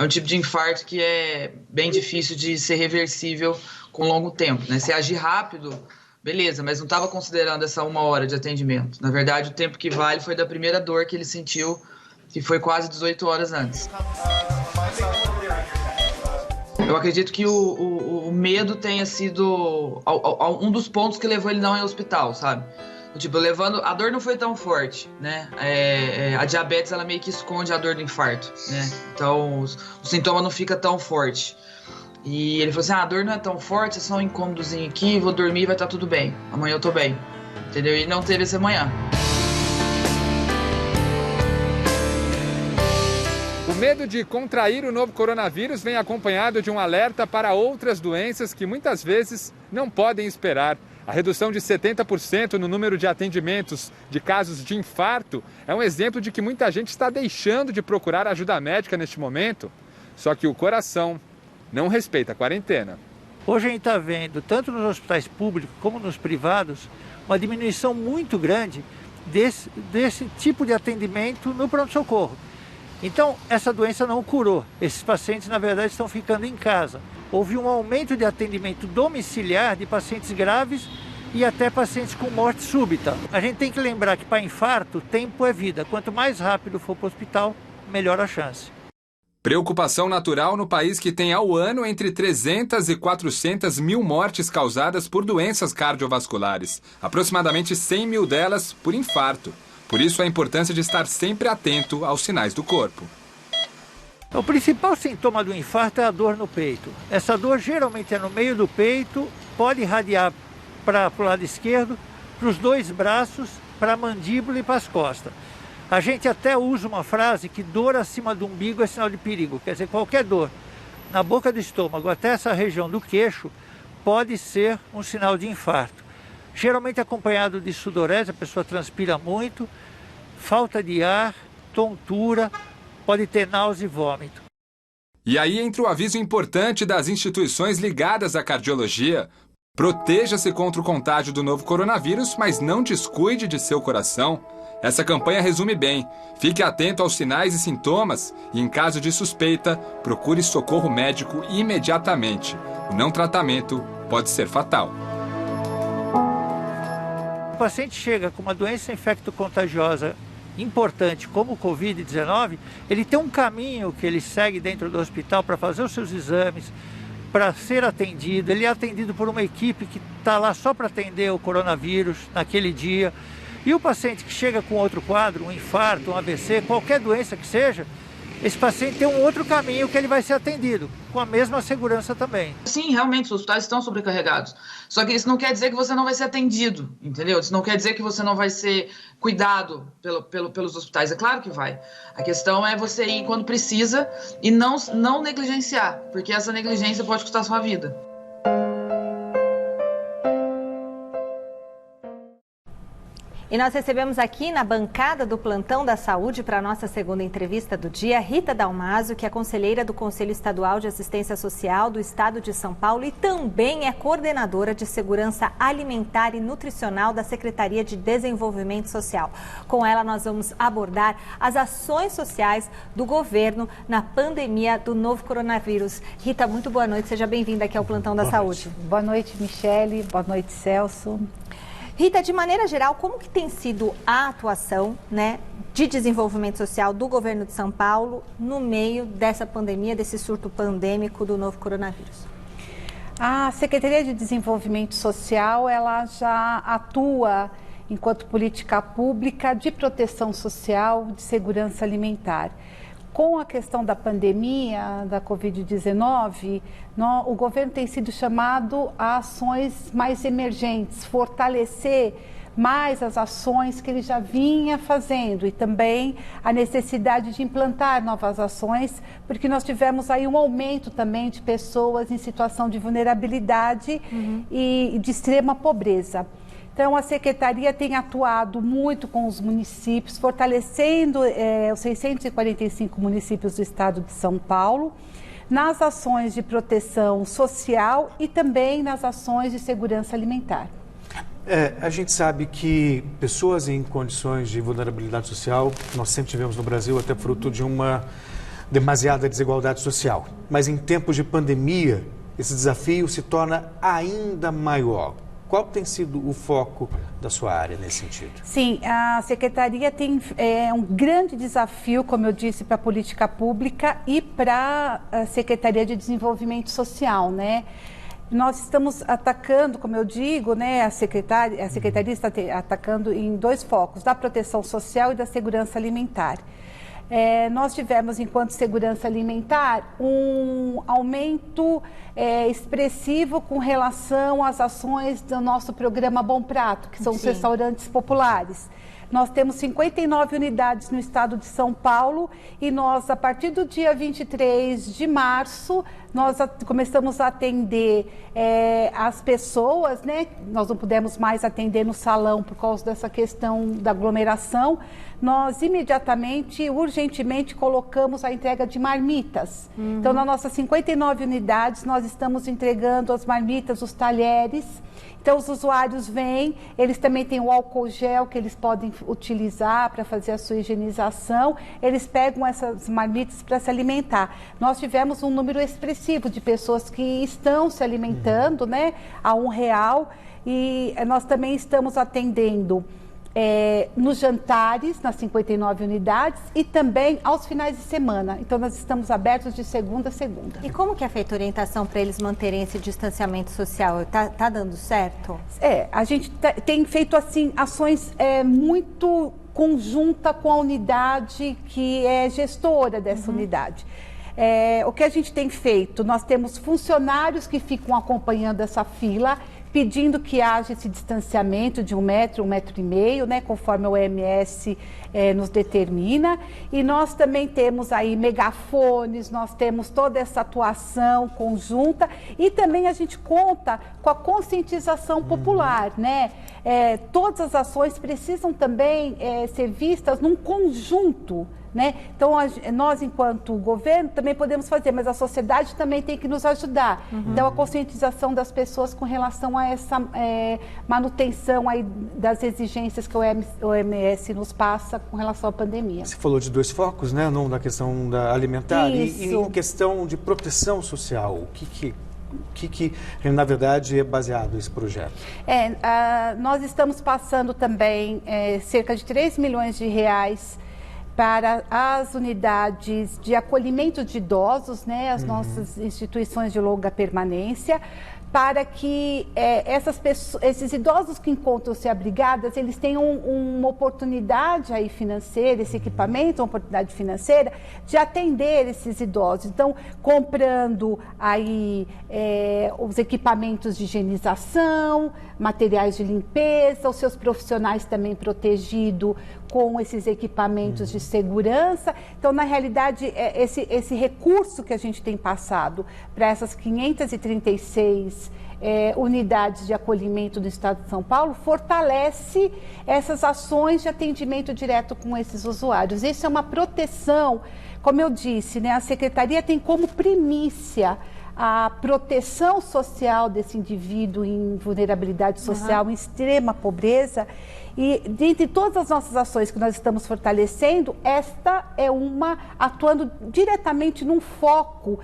tipo de infarto que é bem difícil de ser reversível com longo tempo, né? Se agir rápido, beleza, mas não estava considerando essa 1 hora de atendimento. Na verdade, o tempo que vale foi da primeira dor que ele sentiu, que foi quase 18 horas antes. Eu acredito que o medo tenha sido um dos pontos que levou ele não ao hospital, sabe? Tipo, a dor não foi tão forte, né? A diabetes, ela meio que esconde a dor do infarto, né? Então, o sintoma não fica tão forte. E ele falou assim, a dor não é tão forte, é só um incômodozinho aqui, vou dormir e vai estar tudo bem. Amanhã eu tô bem. entendeu? E não teve essa manhã.
O medo de contrair o novo coronavírus vem acompanhado de um alerta para outras doenças que muitas vezes não podem esperar. A redução de 70% no número de atendimentos de casos de infarto é um exemplo de que muita gente está deixando de procurar ajuda médica neste momento. Só que o coração não respeita a quarentena.
Hoje a gente está vendo, tanto nos hospitais públicos como nos privados, uma diminuição muito grande desse tipo de atendimento no pronto-socorro. Então, essa doença não curou. Esses pacientes, na verdade, estão ficando em casa. Houve um aumento de atendimento domiciliar de pacientes graves e até pacientes com morte súbita. A gente tem que lembrar que para infarto, tempo é vida. Quanto mais rápido for para o hospital, melhor a chance.
Preocupação natural no país que tem ao ano entre 300 e 400 mil mortes causadas por doenças cardiovasculares. Aproximadamente 100 mil delas por infarto. Por isso, a importância de estar sempre atento aos sinais do corpo.
O principal sintoma do infarto é a dor no peito. Essa dor geralmente é no meio do peito, pode irradiar para o lado esquerdo, para os dois braços, para a mandíbula e para as costas. A gente até usa uma frase que dor acima do umbigo é sinal de perigo. Quer dizer, qualquer dor na boca do estômago até essa região do queixo pode ser um sinal de infarto. Geralmente acompanhado de sudorese, a pessoa transpira muito, falta de ar, tontura, pode ter náusea e vômito.
E aí entra o aviso importante das instituições ligadas à cardiologia. Proteja-se contra o contágio do novo coronavírus, mas não descuide de seu coração. Essa campanha resume bem. Fique atento aos sinais e sintomas e, em caso de suspeita, procure socorro médico imediatamente. O não tratamento pode ser fatal.
O paciente chega com uma doença infecto-contagiosa importante como o Covid-19, ele tem um caminho que ele segue dentro do hospital para fazer os seus exames, para ser atendido. Ele é atendido por uma equipe que está lá só para atender o coronavírus naquele dia. E o paciente que chega com outro quadro, um infarto, um AVC, qualquer doença que seja, esse paciente tem um outro caminho que ele vai ser atendido, com a mesma segurança também.
Sim, realmente, os hospitais estão sobrecarregados. Só que isso não quer dizer que você não vai ser atendido, entendeu? Isso não quer dizer que você não vai ser cuidado pelos hospitais. É claro que vai. A questão é você ir quando precisa e não negligenciar, porque essa negligência pode custar a sua vida.
E nós recebemos aqui na bancada do Plantão da Saúde para a nossa segunda entrevista do dia, Rita Dalmaso, que é conselheira do Conselho Estadual de Assistência Social do Estado de São Paulo e também é coordenadora de Segurança Alimentar e Nutricional da Secretaria de Desenvolvimento Social. Com ela nós vamos abordar as ações sociais do governo na pandemia do novo coronavírus. Rita, muito boa noite, seja bem-vinda aqui ao Plantão da Saúde.
Boa noite, Michele, boa noite, Celso.
Rita, de maneira geral, como que tem sido a atuação, de desenvolvimento social do governo de São Paulo no meio dessa pandemia, desse surto pandêmico do novo coronavírus?
A Secretaria de Desenvolvimento Social, ela já atua enquanto política pública de proteção social, de segurança alimentar. Com a questão da pandemia, da Covid-19, o governo tem sido chamado a ações mais emergentes, fortalecer mais as ações que ele já vinha fazendo e também a necessidade de implantar novas ações, porque nós tivemos aí um aumento também de pessoas em situação de vulnerabilidade e de extrema pobreza. Então, a Secretaria tem atuado muito com os municípios, fortalecendo os 645 municípios do estado de São Paulo, nas ações de proteção social e também nas ações de segurança alimentar.
A gente sabe que pessoas em condições de vulnerabilidade social, nós sempre tivemos no Brasil, até fruto de uma demasiada desigualdade social. Mas em tempos de pandemia, esse desafio se torna ainda maior. Qual tem sido o foco da sua área nesse sentido?
Sim, a Secretaria tem um grande desafio, como eu disse, para a política pública e para a Secretaria de Desenvolvimento Social, Nós estamos atacando, como eu digo, a Secretaria está atacando em dois focos, da proteção social e da segurança alimentar. nós tivemos, enquanto segurança alimentar, um aumento expressivo com relação às ações do nosso programa Bom Prato, que são os restaurantes populares. Nós temos 59 unidades no estado de São Paulo e nós, a partir do dia 23 de março, nós começamos a atender as pessoas, né? Nós não pudemos mais atender no salão por causa dessa questão da aglomeração. Nós imediatamente, urgentemente, colocamos a entrega de marmitas. Então, nas nossas 59 unidades, nós estamos entregando as marmitas, os talheres. Então, os usuários vêm, eles também têm o álcool gel que eles podem utilizar para fazer a sua higienização. Eles pegam essas marmitas para se alimentar. Nós tivemos um número expressivo de pessoas que estão se alimentando, né, a R$1. E nós também estamos atendendo nos jantares, nas 59 unidades, e também aos finais de semana. Então, nós estamos abertos de segunda a segunda.
E como que é feita a orientação para eles manterem esse distanciamento social? Tá dando certo?
A gente tem feito, assim, ações muito conjunta com a unidade que é gestora dessa unidade. O que a gente tem feito? Nós temos funcionários que ficam acompanhando essa fila, pedindo que haja esse distanciamento de 1 metro, 1,5 metro, né, conforme a OMS nos determina. E nós também temos aí megafones, nós temos toda essa atuação conjunta e também a gente conta com a conscientização popular, né? Todas as ações precisam também ser vistas num conjunto, né? Então, nós, enquanto governo, também podemos fazer, mas a sociedade também tem que nos ajudar. Então, a conscientização das pessoas com relação a essa manutenção aí das exigências que o OMS nos passa com relação à pandemia.
Você falou de 2 focos, né? Um da questão da alimentar e em questão de proteção social. O que na verdade é baseado esse projeto?
Nós estamos passando também cerca de R$3 milhões para as unidades de acolhimento de idosos, né, as nossas instituições de longa permanência, para que esses idosos que encontram-se abrigados, eles tenham uma oportunidade aí financeira, esse equipamento, uma oportunidade financeira de atender esses idosos. Então, comprando aí os equipamentos de higienização, materiais de limpeza, os seus profissionais também protegidos com esses equipamentos de segurança. Então, na realidade, esse recurso que a gente tem passado para essas 536 unidades de acolhimento do Estado de São Paulo fortalece essas ações de atendimento direto com esses usuários. Isso é uma proteção, como eu disse, né? A Secretaria tem como primícia a proteção social desse indivíduo em vulnerabilidade social, em extrema pobreza. E, dentre todas as nossas ações que nós estamos fortalecendo, esta é uma atuando diretamente num foco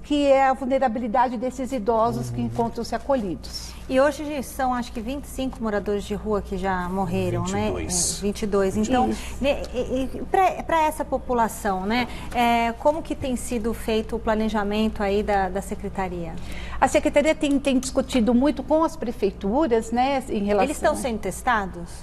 que é a vulnerabilidade desses idosos que encontram-se acolhidos.
E hoje são, acho que 25 moradores de rua que já morreram,
22.
né? 22. Então, para essa população, né? Como que tem sido feito o planejamento aí da Secretaria?
A Secretaria tem discutido muito com as prefeituras, né? Em relação...
Eles estão sendo testados?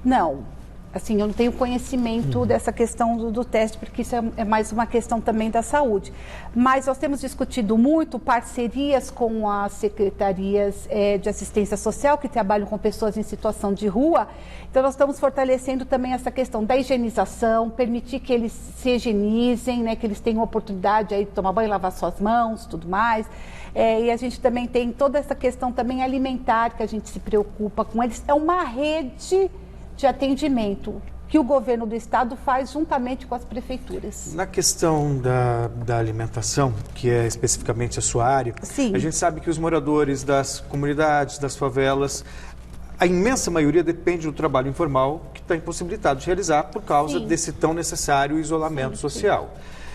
Não. Assim, eu não tenho conhecimento dessa questão do teste, porque isso é mais uma questão também da saúde. Mas nós temos discutido muito parcerias com as secretarias de assistência social, que trabalham com pessoas em situação de rua. Então, nós estamos fortalecendo também essa questão da higienização, permitir que eles se higienizem, né, que eles tenham oportunidade aí de tomar banho, lavar suas mãos, tudo mais. E a gente também tem toda essa questão também alimentar, que a gente se preocupa com eles. É uma rede de atendimento que o governo do estado faz juntamente com as prefeituras.
Na questão da alimentação, que é especificamente a sua área, a gente sabe que os moradores das comunidades, das favelas, a imensa maioria depende do trabalho informal que está impossibilitado de realizar por causa desse tão necessário isolamento social.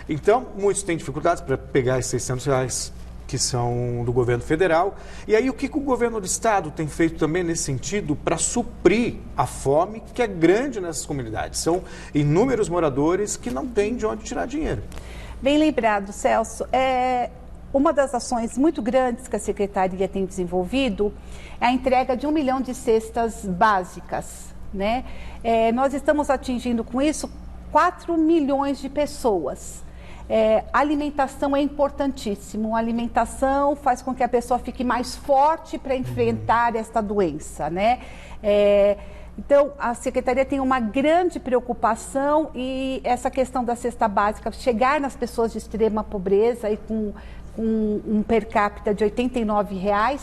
Então, muitos têm dificuldades para pegar esses R$600 que são do governo federal. E aí, o que o governo do estado tem feito também nesse sentido para suprir a fome que é grande nessas comunidades? São inúmeros moradores que não têm de onde tirar dinheiro.
Bem lembrado, Celso. Uma das ações muito grandes que a Secretaria tem desenvolvido é a entrega de 1 milhão de cestas básicas, né? Nós estamos atingindo com isso 4 milhões de pessoas. Alimentação é importantíssimo. A alimentação faz com que a pessoa fique mais forte para enfrentar esta doença, né? Então, a Secretaria tem uma grande preocupação e essa questão da cesta básica, chegar nas pessoas de extrema pobreza e com um per capita de R$ 89,00,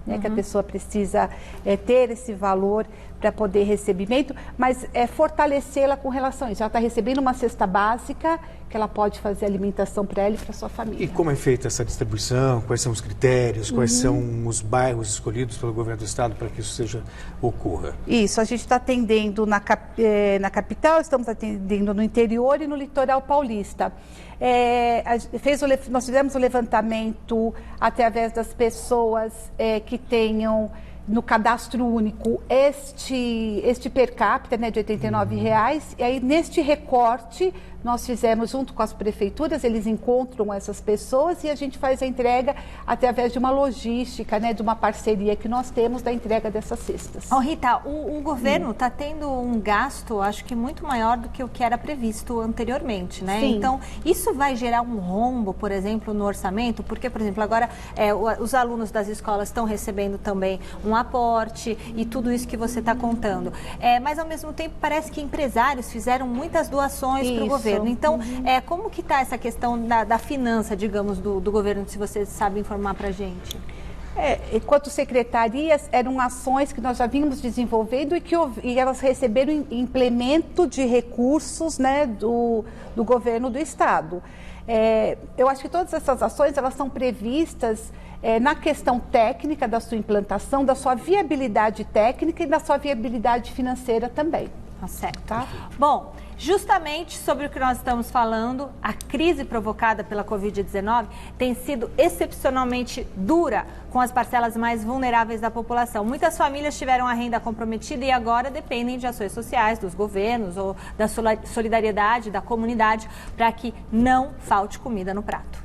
né, que a pessoa precisa ter esse valor para poder recebimento, mas fortalecê-la com relação a isso. Ela está recebendo uma cesta básica que ela pode fazer alimentação para ela e para sua família.
E como é feita essa distribuição? Quais são os critérios? Quais são os bairros escolhidos pelo governo do estado para que isso ocorra?
Isso, a gente está atendendo na capital, estamos atendendo no interior e no litoral paulista. Nós fizemos o levantamento através das pessoas que tenham no cadastro único este per capita, né, de R$ 89,00, e aí neste recorte nós fizemos junto com as prefeituras, eles encontram essas pessoas e a gente faz a entrega através de uma logística, né, de uma parceria que nós temos da entrega dessas cestas.
Rita, o governo está tendo um gasto, acho que muito maior do que o que era previsto anteriormente, né?
Sim.
Então, isso vai gerar um rombo, por exemplo, no orçamento? Porque, por exemplo, agora os alunos das escolas estão recebendo também um aporte e tudo isso que você está contando. Mas, ao mesmo tempo, parece que empresários fizeram muitas doações para o governo. Então, como que está essa questão da finança, digamos, do governo, se você sabe informar para a gente?
Enquanto secretarias, eram ações que nós já vínhamos desenvolvendo e elas receberam implemento de recursos, né, do governo do estado. Eu acho que todas essas ações, elas são previstas na questão técnica da sua implantação, da sua viabilidade técnica e da sua viabilidade financeira também.
Tá certo. Tá? Bom, justamente sobre o que nós estamos falando, a crise provocada pela Covid-19 tem sido excepcionalmente dura com as parcelas mais vulneráveis da população. Muitas famílias tiveram a renda comprometida e agora dependem de ações sociais, dos governos ou da solidariedade da comunidade para que não falte comida no prato.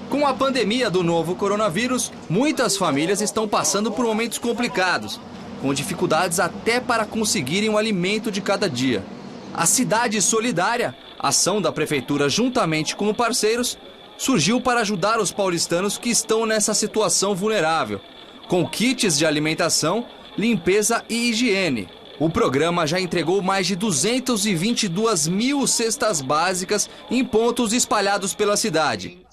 Com a pandemia do novo coronavírus, muitas famílias estão passando por momentos complicados, com dificuldades até para conseguirem o alimento de cada dia. A Cidade Solidária, ação da prefeitura juntamente com parceiros, surgiu para ajudar os paulistanos que estão nessa situação vulnerável, com kits de alimentação, limpeza e higiene. O programa já entregou mais de 222 mil cestas básicas em pontos espalhados pela cidade.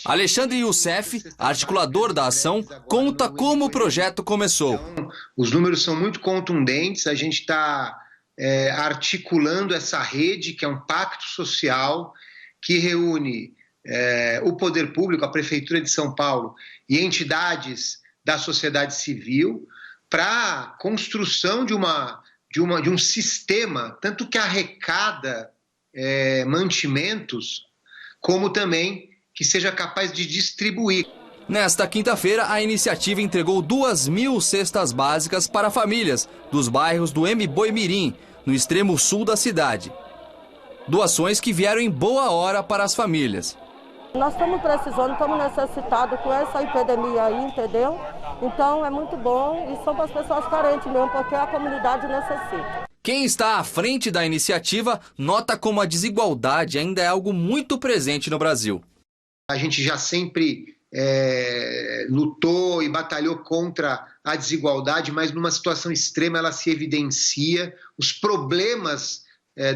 Alexandre Youssef, articulador da ação, conta como o projeto começou.
Os números são muito contundentes, a gente está articulando essa rede, que é um pacto social, que reúne o poder público, a Prefeitura de São Paulo e entidades da sociedade civil, para a construção de um sistema, tanto que arrecada mantimentos, como também que seja capaz de distribuir.
Nesta quinta-feira, a iniciativa entregou 2.000 cestas básicas para famílias dos bairros do Mboi-Mirim, no extremo sul da cidade. Doações que vieram em boa hora para as famílias.
Nós estamos precisando, estamos necessitados com essa epidemia aí, entendeu? Então é muito bom e são para as pessoas carentes mesmo, porque a comunidade necessita.
Quem está à frente da iniciativa nota como a desigualdade ainda é algo muito presente no Brasil.
A gente já sempre lutou e batalhou contra a desigualdade, mas numa situação extrema ela se evidencia, os problemas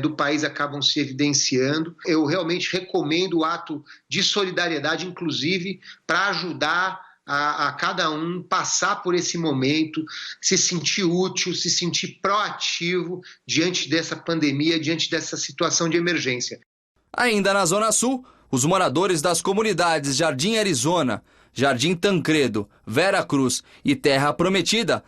do país acabam se evidenciando. Eu realmente recomendo o ato de solidariedade, inclusive para ajudar a cada um passar por esse momento, se sentir útil, se sentir proativo diante dessa pandemia, diante dessa situação de emergência.
Ainda na Zona Sul, os moradores das comunidades Jardim Arizona, Jardim Tancredo, Vera Cruz e Terra Prometida,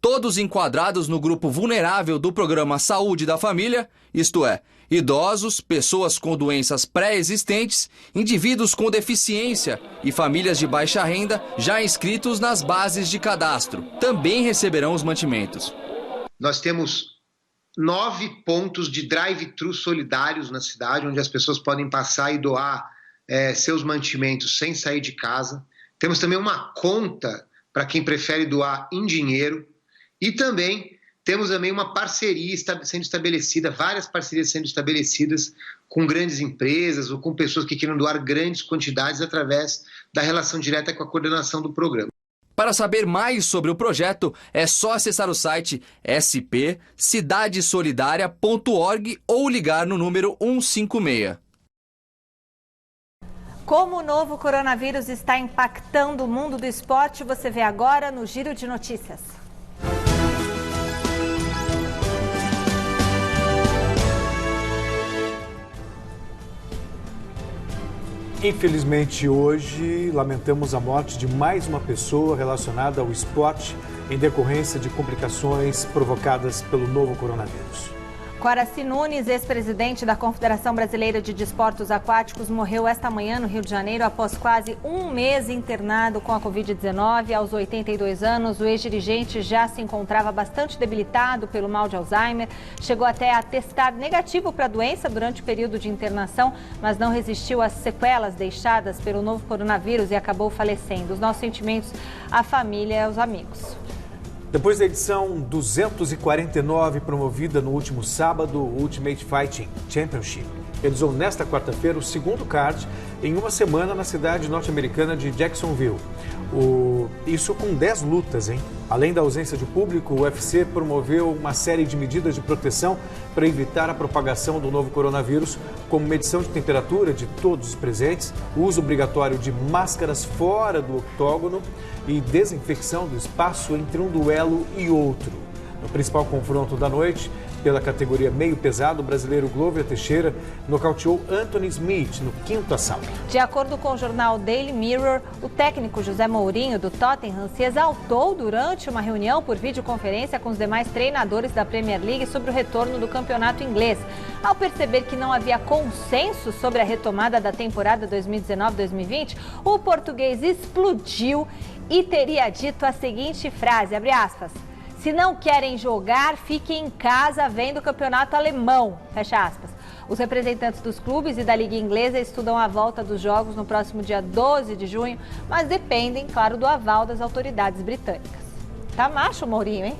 todos enquadrados no grupo vulnerável do programa Saúde da Família, isto é, idosos, pessoas com doenças pré-existentes, indivíduos com deficiência e famílias de baixa renda já inscritos nas bases de cadastro, também receberão os mantimentos.
Nós temos 9 pontos de drive-thru solidários na cidade, onde as pessoas podem passar e doar seus mantimentos sem sair de casa. Temos também uma conta para quem prefere doar em dinheiro. E também temos também uma parceria sendo estabelecida, várias parcerias sendo estabelecidas com grandes empresas ou com pessoas que queiram doar grandes quantidades através da relação direta com a coordenação do programa.
Para saber mais sobre o projeto, é só acessar o site spcidadesolidaria.org ou ligar no número 156.
Como o novo coronavírus está impactando o mundo do esporte, você vê agora no Giro de Notícias.
Infelizmente, hoje, lamentamos a morte de mais uma pessoa relacionada ao esporte em decorrência de complicações provocadas pelo novo coronavírus.
Coraci Nunes, ex-presidente da Confederação Brasileira de Desportos Aquáticos, morreu esta manhã no Rio de Janeiro após quase um mês internado com a Covid-19. Aos 82 anos, o ex-dirigente já se encontrava bastante debilitado pelo mal de Alzheimer. Chegou até a testar negativo para a doença durante o período de internação, mas não resistiu às sequelas deixadas pelo novo coronavírus e acabou falecendo. Os nossos sentimentos à família e aos amigos.
Depois da edição 249, promovida no último sábado, o Ultimate Fighting Championship realizou nesta quarta-feira o segundo card em uma semana na cidade norte-americana de Jacksonville. Isso com 10 lutas, hein? Além da ausência de público, o UFC promoveu uma série de medidas de proteção para evitar a propagação do novo coronavírus, como medição de temperatura de todos os presentes, uso obrigatório de máscaras fora do octógono e desinfecção do espaço entre um duelo e outro. No principal confronto da noite, pela categoria meio pesado, o brasileiro Glover Teixeira nocauteou Anthony Smith no 5º assalto.
De acordo com o jornal Daily Mirror, o técnico José Mourinho, do Tottenham, se exaltou durante uma reunião por videoconferência com os demais treinadores da Premier League sobre o retorno do campeonato inglês. Ao perceber que não havia consenso sobre a retomada da temporada 2019-2020, o português explodiu e teria dito a seguinte frase, abre aspas: "Se não querem jogar, fiquem em casa vendo o campeonato alemão", fecha aspas. Os representantes dos clubes e da Liga Inglesa estudam a volta dos jogos no próximo dia 12 de junho, mas dependem, claro, do aval das autoridades britânicas. Tá macho o Mourinho, hein?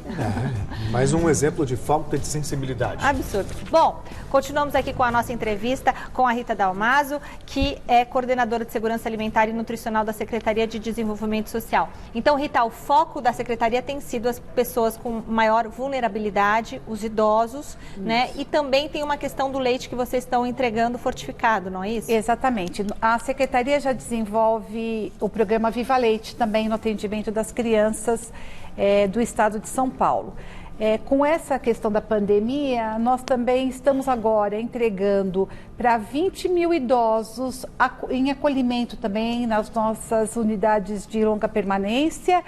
Mais um exemplo de falta de sensibilidade.
Absurdo. Bom, continuamos aqui com a nossa entrevista com a Rita Dalmaso, que é coordenadora de Segurança Alimentar e Nutricional da Secretaria de Desenvolvimento Social. Então, Rita, o foco da Secretaria tem sido as pessoas com maior vulnerabilidade, os idosos, né? E também tem uma questão do leite que vocês estão entregando fortificado, não é isso?
Exatamente. A Secretaria já desenvolve o programa Viva Leite também no atendimento das crianças do estado de São Paulo. Com essa questão da pandemia, nós também estamos agora entregando para 20 mil idosos em acolhimento também nas nossas unidades de longa permanência,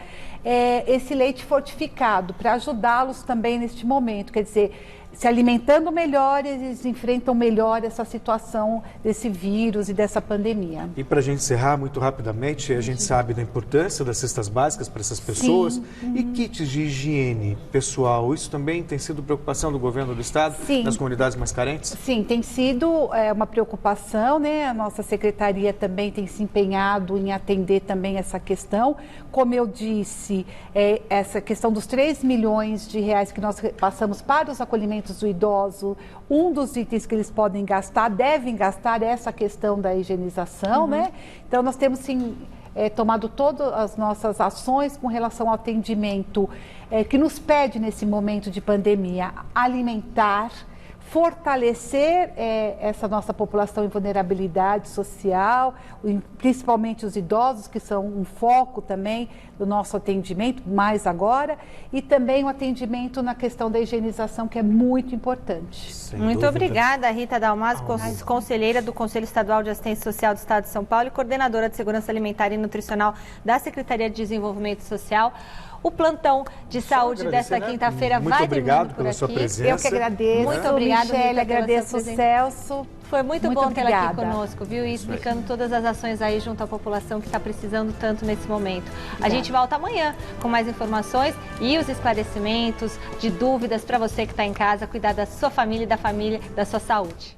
esse leite fortificado para ajudá-los também neste momento, quer dizer, se alimentando melhor, eles enfrentam melhor essa situação desse vírus e dessa pandemia.
E para a gente encerrar muito rapidamente, a gente sabe da importância das cestas básicas para essas pessoas.
Sim.
E kits de higiene pessoal, isso também tem sido preocupação do governo do estado,
Sim.
nas comunidades mais carentes?
Sim, tem sido uma preocupação, né? A nossa secretaria também tem se empenhado em atender também essa questão. Como eu disse, essa questão dos 3 milhões de reais que nós passamos para os acolhimentos do idoso, um dos itens que eles podem gastar, devem gastar, é essa questão da higienização, né? Então, nós temos, sim, tomado todas as nossas ações com relação ao atendimento que nos pede, nesse momento de pandemia, alimentar, fortalecer essa nossa população em vulnerabilidade social, principalmente os idosos, que são um foco também do nosso atendimento, mais agora, e também o atendimento na questão da higienização, que é muito importante.
Muito obrigada, Rita Dalmaso, conselheira do Conselho Estadual de Assistência Social do Estado de São Paulo e coordenadora de Segurança Alimentar e Nutricional da Secretaria de Desenvolvimento Social. O plantão de saúde desta quinta-feira vai terminando por aqui.
Sua presença.
Eu que agradeço.
Muito obrigada,
Michele, agradeço o Celso.
Foi muito bom tê-la aqui conosco, viu? E
Isso
explicando todas as ações aí junto à população que está precisando tanto nesse momento. A gente volta amanhã com mais informações e os esclarecimentos de dúvidas para você que está em casa, cuidar da sua família e da sua saúde.